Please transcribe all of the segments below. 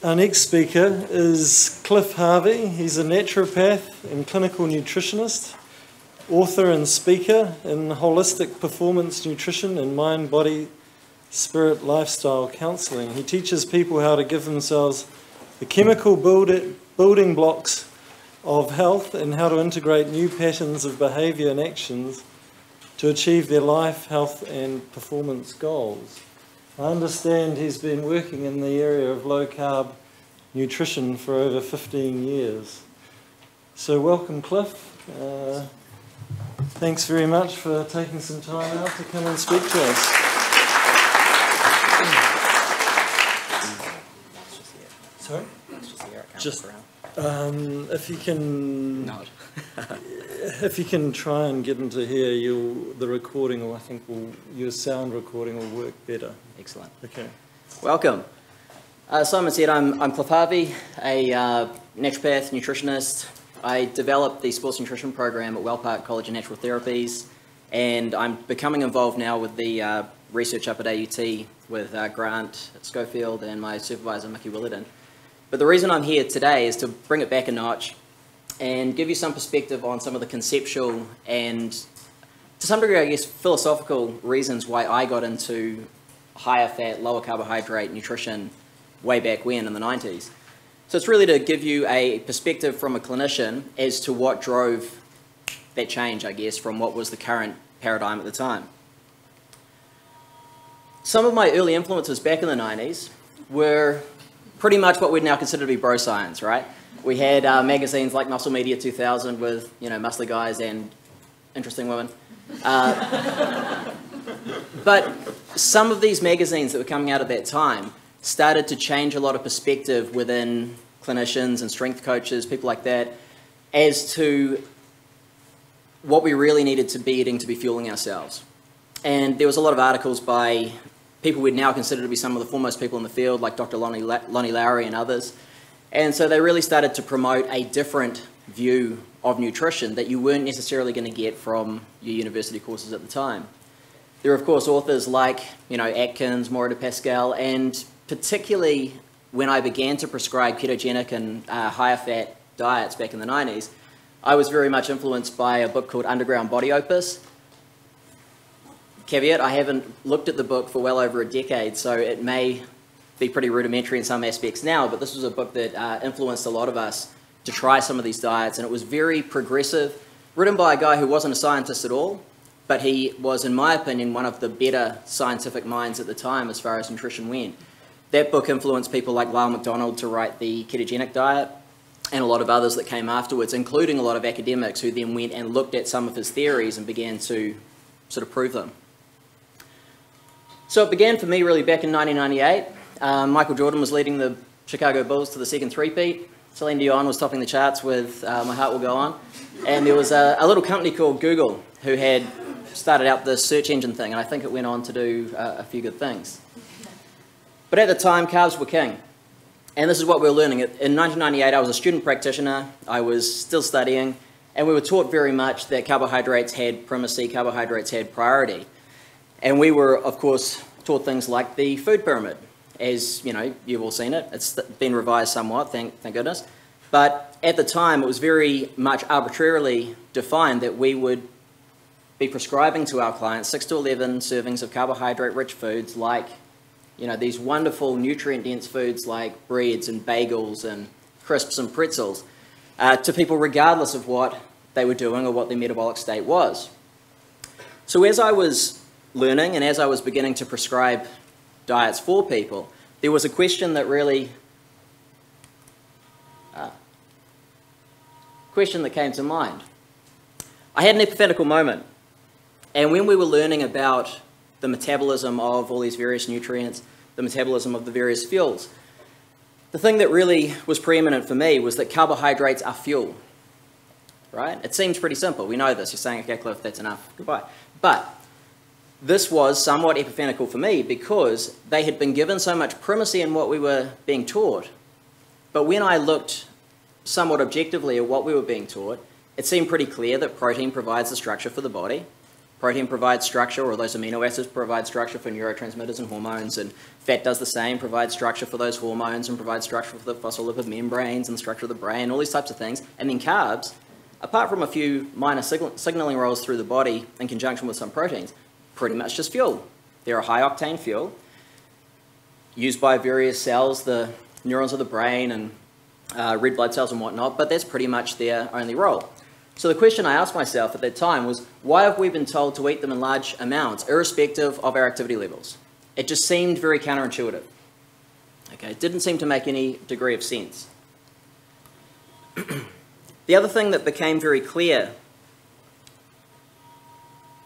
Our next speaker is Cliff Harvey. He's a naturopath and clinical nutritionist, author and speaker in holistic performance nutrition and mind, body, spirit, lifestyle counselling. He teaches people how to give themselves the chemical building blocks of health and how to integrate new patterns of behaviour and actions to achieve their life, health and performance goals. I understand he's been working in the area of low-carb nutrition for over 15 years. So welcome, Cliff. Thanks very much for taking some time out to come and speak to us. Sorry? If you can... Nod. If you can try and get into here, the recording, or I think your sound recording will work better. Excellent. Okay. Welcome. Simon said I'm Cliff Harvey, a naturopath, nutritionist. I developed the sports nutrition program at Wellpark College of Natural Therapies, and I'm becoming involved now with the research up at AUT with Grant Schofield and my supervisor, Mickey Willardon. But the reason I'm here today is to bring it back a notch and give you some perspective on some of the conceptual and, to some degree, I guess, philosophical reasons why I got into higher fat, lower carbohydrate nutrition way back when in the 90s. So it's really to give you a perspective from a clinician as to what drove that change, I guess, from what was the current paradigm at the time. Some of my early influences back in the 90s were pretty much what we'd now consider to be bro science, right? We had magazines like Muscle Media 2000 with, muscly guys and interesting women. But some of these magazines that were coming out at that time started to change a lot of perspective within clinicians and strength coaches, people like that, as to what we really needed to be eating to be fueling ourselves. And there was a lot of articles by people we'd now consider to be some of the foremost people in the field, like Dr. Lonnie Lowry and others. And so they really started to promote a different view of nutrition that you weren't necessarily going to get from your university courses at the time. There are, of course, authors like, Atkins, Morita Pascal, and particularly when I began to prescribe ketogenic and higher fat diets back in the 90s, I was very much influenced by a book called Underground Body Opus. Caveat, I haven't looked at the book for well over a decade, so it may be pretty rudimentary in some aspects now, but this was a book that influenced a lot of us to try some of these diets, and it was very progressive, written by a guy who wasn't a scientist at all, but he was, in my opinion, one of the better scientific minds at the time as far as nutrition went. That book influenced people like Lyle McDonald to write the ketogenic diet, and a lot of others that came afterwards, including a lot of academics who then went and looked at some of his theories and began to sort of prove them. So it began for me really back in 1998. Michael Jordan was leading the Chicago Bulls to the second three-peat. Celine Dion was topping the charts with My Heart Will Go On. And there was a little company called Google who had started out this search engine thing, and I think it went on to do a few good things. But at the time, carbs were king. And this is what we were learning. In 1998, I was a student practitioner. I was still studying, and we were taught very much that carbohydrates had primacy, carbohydrates had priority. And we were, of course, taught things like the food pyramid. As you've all seen it. It's been revised somewhat, thank goodness. But at the time, it was very much arbitrarily defined that we would be prescribing to our clients 6 to 11 servings of carbohydrate-rich foods like, these wonderful nutrient-dense foods like breads and bagels and crisps and pretzels to people regardless of what they were doing or what their metabolic state was. So as I was learning and as I was beginning to prescribe diets for people, there was a question that came to mind. I had an epiphanical moment, and when we were learning about the metabolism of all these various nutrients, the metabolism of the various fuels, the thing that really was preeminent for me was that carbohydrates are fuel, right? It seems pretty simple. We know this. You're saying, okay, Cliff, that's enough. Goodbye. But this was somewhat epiphanical for me because they had been given so much primacy in what we were being taught. But when I looked somewhat objectively at what we were being taught, it seemed pretty clear that protein provides the structure for the body. Protein provides structure, or those amino acids provide structure for neurotransmitters and hormones, and fat does the same, provides structure for those hormones and provides structure for the phospholipid membranes and the structure of the brain, all these types of things. And then carbs, apart from a few minor signaling roles through the body in conjunction with some proteins, pretty much just fuel. They're a high-octane fuel used by various cells, the neurons of the brain and red blood cells and whatnot, but that's pretty much their only role. So the question I asked myself at that time was, why have we been told to eat them in large amounts, irrespective of our activity levels? It just seemed very counterintuitive. Okay, it didn't seem to make any degree of sense. The other thing that became very clear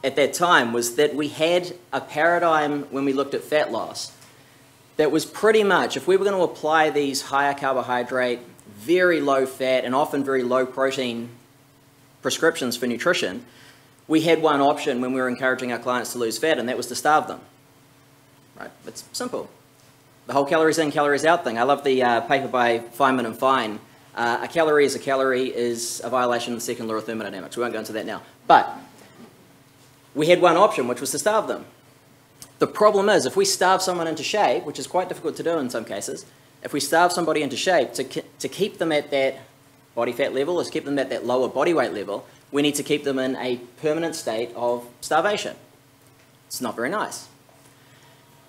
at that time was that we had a paradigm when we looked at fat loss that was pretty much, if we were going to apply these higher carbohydrate, very low fat, and often very low protein prescriptions for nutrition, we had one option when we were encouraging our clients to lose fat, and that was to starve them. Right? It's simple. The whole calories in, calories out thing. I love the paper by Feynman and Fine. A calorie is a violation of the second law of thermodynamics. We won't go into that now. But we had one option, which was to starve them. The problem is, if we starve someone into shape, which is quite difficult to do in some cases, if we starve somebody into shape, to keep them at that body fat level, or to keep them at that lower body weight level, we need to keep them in a permanent state of starvation. It's not very nice.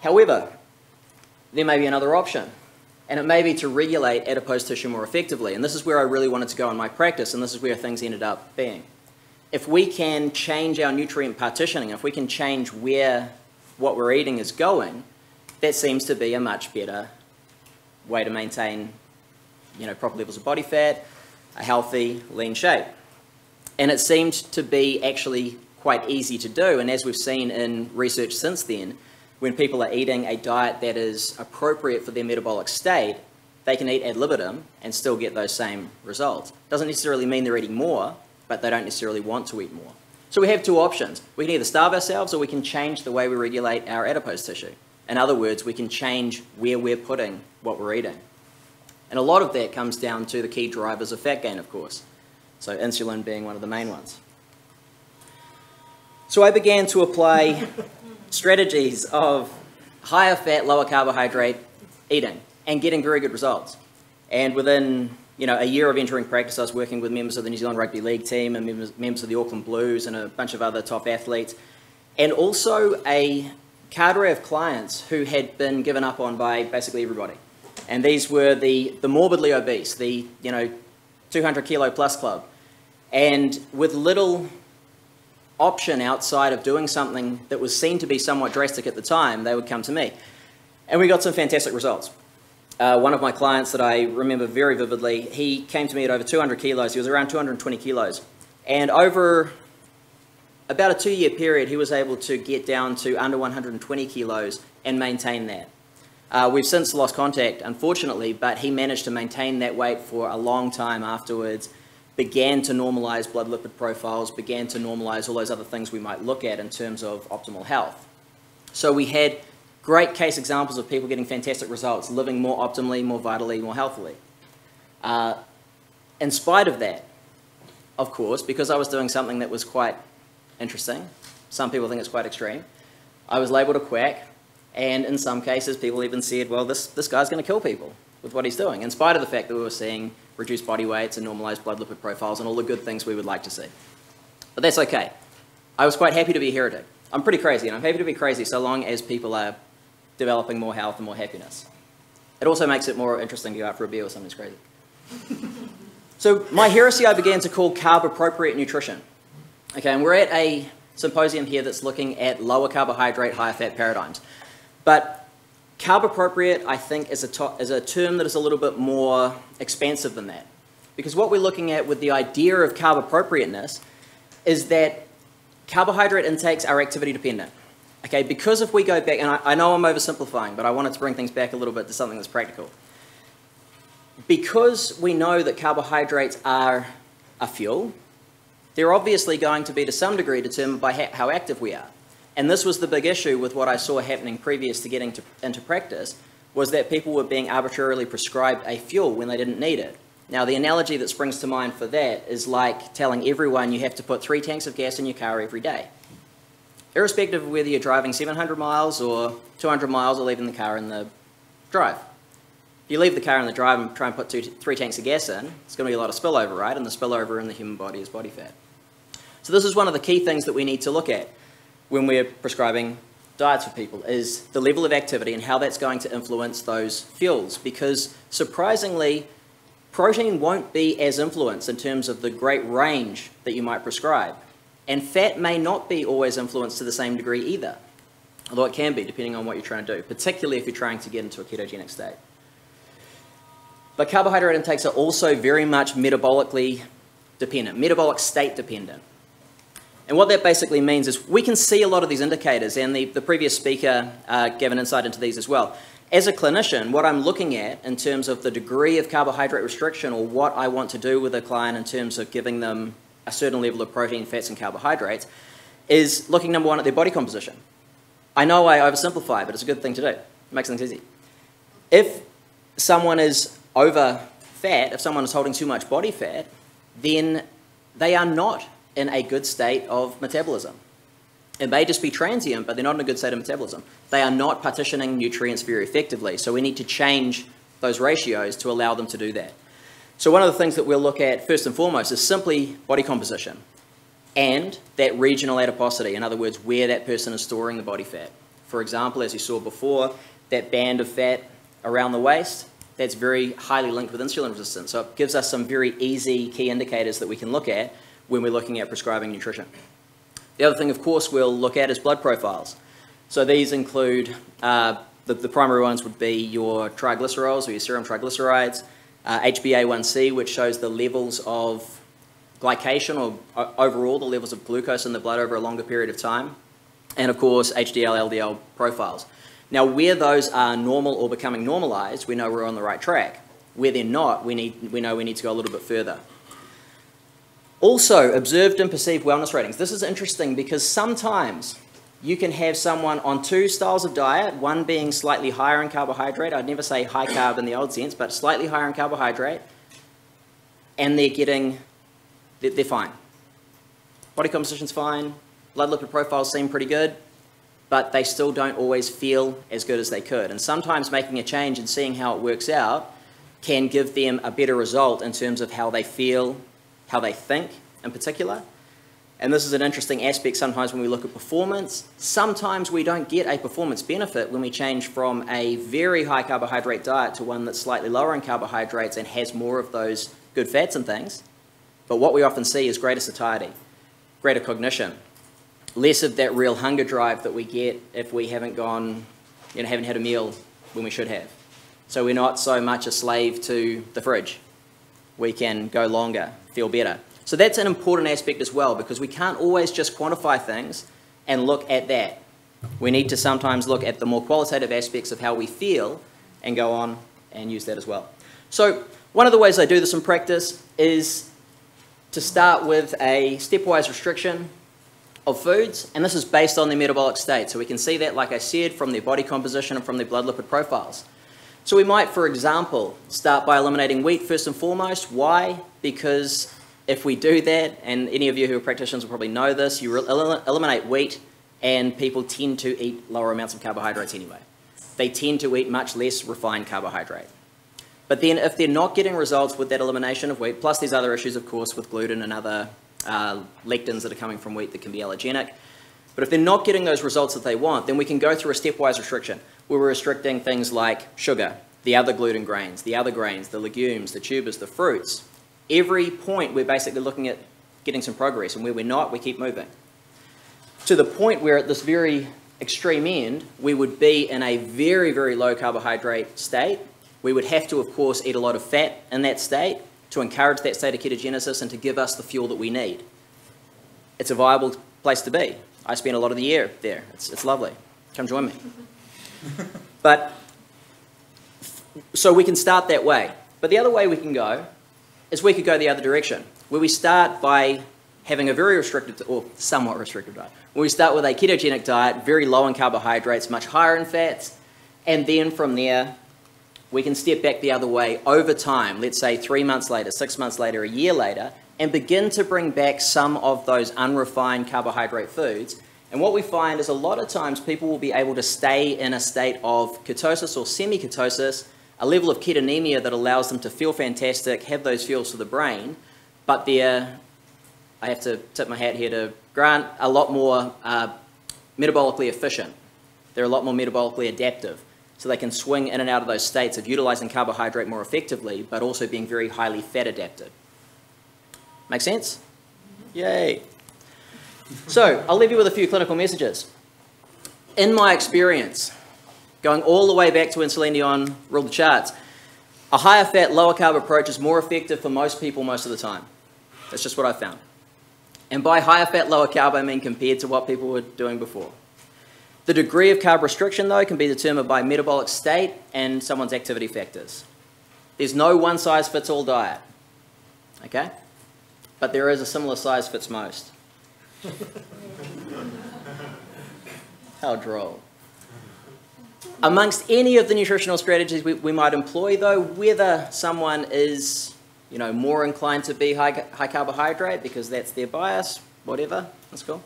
However, there may be another option, and it may be to regulate adipose tissue more effectively, and this is where I really wanted to go in my practice, and this is where things ended up being. If we can change our nutrient partitioning, if we can change where what we're eating is going, that seems to be a much better way to maintain, proper levels of body fat, a healthy, lean shape. And it seemed to be actually quite easy to do, and as we've seen in research since then, when people are eating a diet that is appropriate for their metabolic state, they can eat ad libitum and still get those same results. Doesn't necessarily mean they're eating more, but they don't necessarily want to eat more. So we have two options. We can either starve ourselves, or we can change the way we regulate our adipose tissue. In other words, we can change where we're putting what we're eating. And a lot of that comes down to the key drivers of fat gain, of course. So insulin being one of the main ones. So I began to apply strategies of higher fat, lower carbohydrate eating and getting very good results. And within a year of entering practice, I was working with members of the New Zealand Rugby League team and members of the Auckland Blues and a bunch of other top athletes, and also a cadre of clients who had been given up on by basically everybody. And these were the morbidly obese, the 200 kilo plus club. And with little option outside of doing something that was seen to be somewhat drastic at the time, they would come to me. And we got some fantastic results. One of my clients that I remember very vividly, he came to me at over 200 kilos. He was around 220 kilos. And over about a 2-year period, he was able to get down to under 120 kilos and maintain that. We've since lost contact, unfortunately, but he managed to maintain that weight for a long time afterwards, began to normalize blood lipid profiles, began to normalize all those other things we might look at in terms of optimal health. So we had great case examples of people getting fantastic results, living more optimally, more vitally, more healthily. In spite of that, of course, because I was doing something that was quite interesting, some people think it's quite extreme, I was labelled a quack, and in some cases people even said, well, this guy's going to kill people with what he's doing, in spite of the fact that we were seeing reduced body weights and normalised blood lipid profiles and all the good things we would like to see. But that's okay. I was quite happy to be a heretic. I'm pretty crazy, and I'm happy to be crazy so long as people are developing more health and more happiness. It also makes it more interesting to go out for a beer with someone who's crazy. So my heresy I began to call carb-appropriate nutrition. Okay, and we're at a symposium here that's looking at lower carbohydrate, higher fat paradigms. But carb-appropriate, I think, is a term that is a little bit more expansive than that. Because what we're looking at with the idea of carb-appropriateness is that carbohydrate intakes are activity dependent. Okay, because if we go back, and I know I'm oversimplifying, but I wanted to bring things back a little bit to something that's practical. Because we know that carbohydrates are a fuel, they're obviously going to be to some degree determined by how active we are. And this was the big issue with what I saw happening previous to getting into practice, was that people were being arbitrarily prescribed a fuel when they didn't need it. Now, the analogy that springs to mind for that is like telling everyone you have to put 3 tanks of gas in your car every day. irrespective of whether you're driving 700 miles or 200 miles or leaving the car in the drive. If you leave the car in the drive and try and put 3 tanks of gas in, it's going to be a lot of spillover, right? And the spillover in the human body is body fat. So this is one of the key things that we need to look at when we're prescribing diets for people, is the level of activity and how that's going to influence those fuels. Because surprisingly, protein won't be as influenced in terms of the great range that you might prescribe. And fat may not be always influenced to the same degree either, although it can be depending on what you're trying to do, particularly if you're trying to get into a ketogenic state. But carbohydrate intakes are also very much metabolically dependent, metabolic state dependent. And what that basically means is we can see a lot of these indicators, and the previous speaker gave an insight into these as well. As a clinician, what I'm looking at in terms of the degree of carbohydrate restriction, or what I want to do with a client in terms of giving them a certain level of protein, fats and carbohydrates, is looking, number one, at their body composition. I know I oversimplify, but it's a good thing to do. It makes things easy. If someone is over fat, if someone is holding too much body fat, then they are not in a good state of metabolism. It may just be transient, but they're not in a good state of metabolism. They are not partitioning nutrients very effectively, so we need to change those ratios to allow them to do that. So one of the things that we'll look at first and foremost is simply body composition and that regional adiposity, in other words, where that person is storing the body fat. For example, as you saw before, that band of fat around the waist, that's very highly linked with insulin resistance. So it gives us some very easy key indicators that we can look at when we're looking at prescribing nutrition. The other thing, of course, we'll look at is blood profiles. So these include, the primary ones would be your triglycerols or your serum triglycerides, HbA1c, which shows the levels of glycation, or overall the levels of glucose in the blood over a longer period of time, and of course HDL, LDL profiles. Now where those are normal or becoming normalized, we know we're on the right track. Where they're not, we know we need to go a little bit further. Also, observed and perceived wellness ratings. This is interesting because sometimes you can have someone on 2 styles of diet, one being slightly higher in carbohydrate. I'd never say high carb in the old sense, but slightly higher in carbohydrate, and they're fine. Body composition's fine, blood lipid profiles seem pretty good, but they still don't always feel as good as they could. And sometimes making a change and seeing how it works out can give them a better result in terms of how they feel, how they think in particular. And this is an interesting aspect sometimes when we look at performance. Sometimes we don't get a performance benefit when we change from a very high carbohydrate diet to one that's slightly lower in carbohydrates and has more of those good fats and things. But what we often see is greater satiety, greater cognition, less of that real hunger drive that we get if we haven't had a meal when we should have. So we're not so much a slave to the fridge. We can go longer, feel better. So that's an important aspect as well, because we can't always just quantify things and look at that. We need to sometimes look at the more qualitative aspects of how we feel and go on and use that as well. So one of the ways I do this in practice is to start with a stepwise restriction of foods, and this is based on their metabolic state. So we can see that, like I said, from their body composition and from their blood lipid profiles. So we might, for example, start by eliminating wheat first and foremost. Why? Because if we do that, and any of you who are practitioners will probably know this, you eliminate wheat and people tend to eat lower amounts of carbohydrates anyway. They tend to eat much less refined carbohydrate. But then if they're not getting results with that elimination of wheat, plus there's other issues, of course, with gluten and other lectins that are coming from wheat that can be allergenic. But if they're not getting those results that they want, then we can go through a stepwise restriction where we're restricting things like sugar, the other gluten grains, the other grains, the legumes, the tubers, the fruits. Every point we're basically looking at getting some progress, and where we're not, we keep moving. To the point where at this very extreme end, we would be in a very, very low carbohydrate state. We would have to, of course, eat a lot of fat in that state to encourage that state of ketogenesis and to give us the fuel that we need. It's a viable place to be. I spend a lot of the year there. It's lovely. Come join me. But, so we can start that way. But the other way we can go is we could go the other direction, where we start by having a very restricted, or somewhat restricted diet. Where we start with a ketogenic diet, very low in carbohydrates, much higher in fats, and then from there, we can step back the other way over time, let's say 3 months later, 6 months later, a year later, and begin to bring back some of those unrefined carbohydrate foods And what we find is a lot of times people will be able to stay in a state of ketosis or semi-ketosis, a level of ketonemia that allows them to feel fantastic, have those fuels for the brain, but they're, I have to tip my hat here to Grant, a lot more metabolically efficient. They're a lot more metabolically adaptive. So they can swing in and out of those states of utilizing carbohydrate more effectively, but also being very highly fat adapted. Make sense? Yay. So I'll leave you with a few clinical messages. In my experience, going all the way back to when Celine Dion ruled the charts, a higher fat, lower carb approach is more effective for most people most of the time. That's just what I found. And by higher fat, lower carb, I mean compared to what people were doing before. The degree of carb restriction, though, can be determined by metabolic state and someone's activity factors. There's no one-size-fits-all diet, okay? But there is a similar size fits most. How droll. Amongst any of the nutritional strategies we might employ, though, whether someone is, you know, more inclined to be high carbohydrate because that's their bias, whatever, that's cool,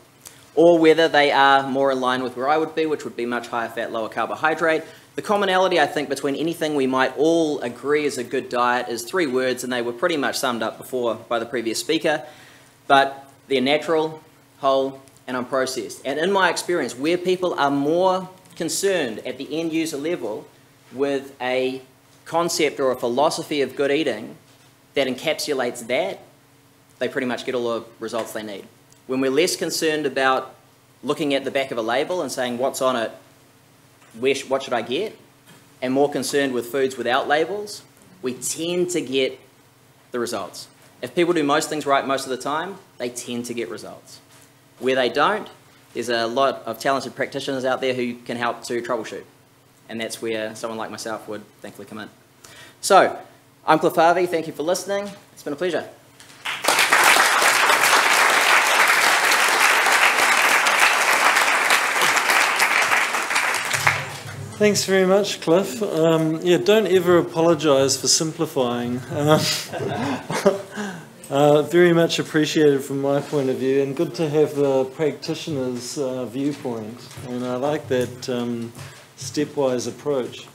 or whether they are more in line with where I would be, which would be much higher fat, lower carbohydrate. The commonality, I think, between anything we might all agree is a good diet is 3 words, and they were pretty much summed up before by the previous speaker, but they're natural, whole, and unprocessed. And in my experience, where people are more concerned at the end user level with a concept or a philosophy of good eating that encapsulates that, they pretty much get all the results they need. When we're less concerned about looking at the back of a label and saying what's on it, what should I get, and more concerned with foods without labels, we tend to get the results. If people do most things right most of the time, they tend to get results. Where they don't, there's a lot of talented practitioners out there who can help to troubleshoot. And that's where someone like myself would thankfully come in. So, I'm Cliff Harvey. Thank you for listening. It's been a pleasure. Thanks very much, Cliff. Yeah, don't ever apologise for simplifying. Very much appreciated from my point of view, and good to have the practitioner's viewpoint. And I like that stepwise approach.